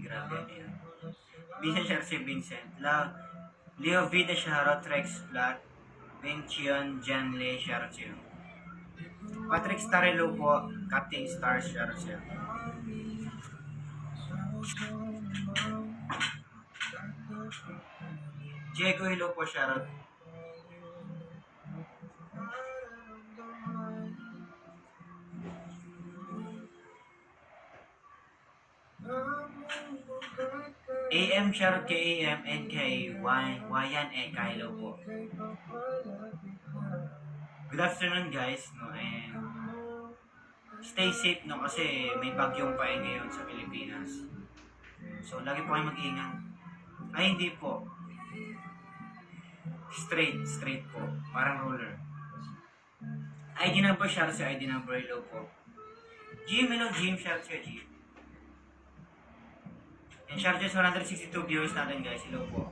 grabe na yan. Vincent Sharcy Vincent. Leo Vida Shaharot Rex Plat. Vincian Janle Sharcy. Patrick Starelo po. Captain Star Sharcy. Diego Hilo po Sharot. AM Sharot kay AM and kay Wayan Hello po. Good afternoon guys, no, and stay safe, no, kasi may bagyong pae ngayon sa Pilipinas. So lagi po kayo mag-ingat. Ay hindi po. Straight po, parang roller. ID number Sharot sa ID number hello po. Jim, hello Jim, Sharot sa Jim. And Chargers 162 viewers natin guys. Hello po.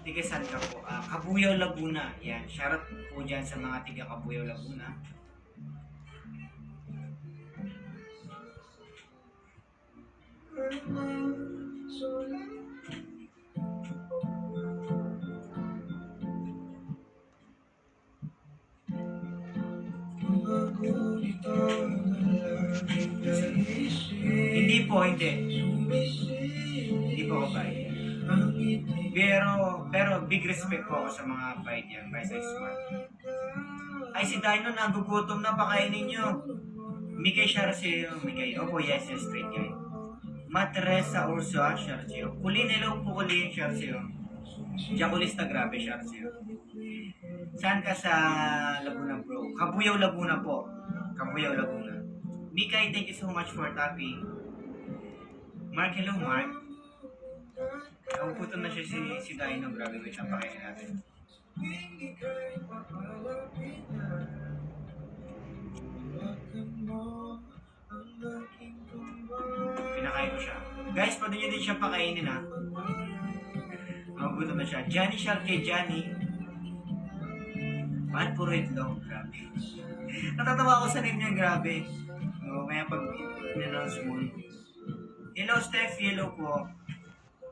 Tiga saan ka po? Kabuyao, Laguna. Yan. Shoutout po dyan sa mga tiga Kabuyao, Laguna. Hindi po, hindi. Hindi po ako bite. Pero big respect po ako sa mga bite yan. Bite sa smart. Ay, si Dino, nagugutom na, pakainin nyo. Mikay Sharcio. Mikay. Opo, yes, straight guy. Matresa Ursua Sharcio. Kulin, hello po, Kulin Sharcio. Jaculista, grabe Sharcio. Saan ka sa Laguna bro? Kabuyao, Laguna po. Kabuyao, Laguna. Mikay, thank you so much for tapping. Mark, hello Mark. Napuputo na siya si Dino. Grabe, wait lang, pakainin natin. Pinakain ko siya. Guys, pwede nyo din siya pakainin ha. Napuputo na siya. Johnny Shark kay Johnny. Bakit puro itlog? Grabe. Natatawa ako sa name niya, grabe. No, kaya pag in-announce mo. Hello Steph, hello po.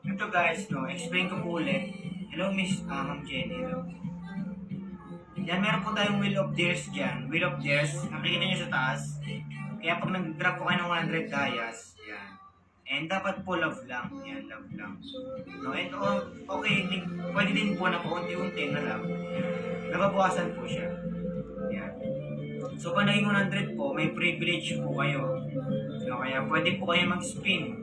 Ito guys, no, explain ko po ulit. Hello Miss Ma'am Jenny. Hello. Yan, meron po tayong Wheel of Dares dyan. Wheel of Dares, nakikita nyo sa taas. Kaya pag nag-drop po kayo ng 100 dayas, yan. And dapat po love lang. Yan, love lang. No, and okay, pwede din po na po unti-unti na lang. Nababawasan po siya. Yan. So, pag naging 100 po, may privilege po kayo. So, kaya pwede po kayo mag-spin.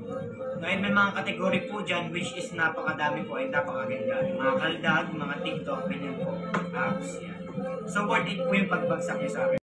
Ngayon may mga kategory po dyan, which is napakadami po ay napakaganda. Mga kaldag, mga TikTok, ganyan po. Apps, yan. So, worth it po yung pagbagsak niyo sa akin.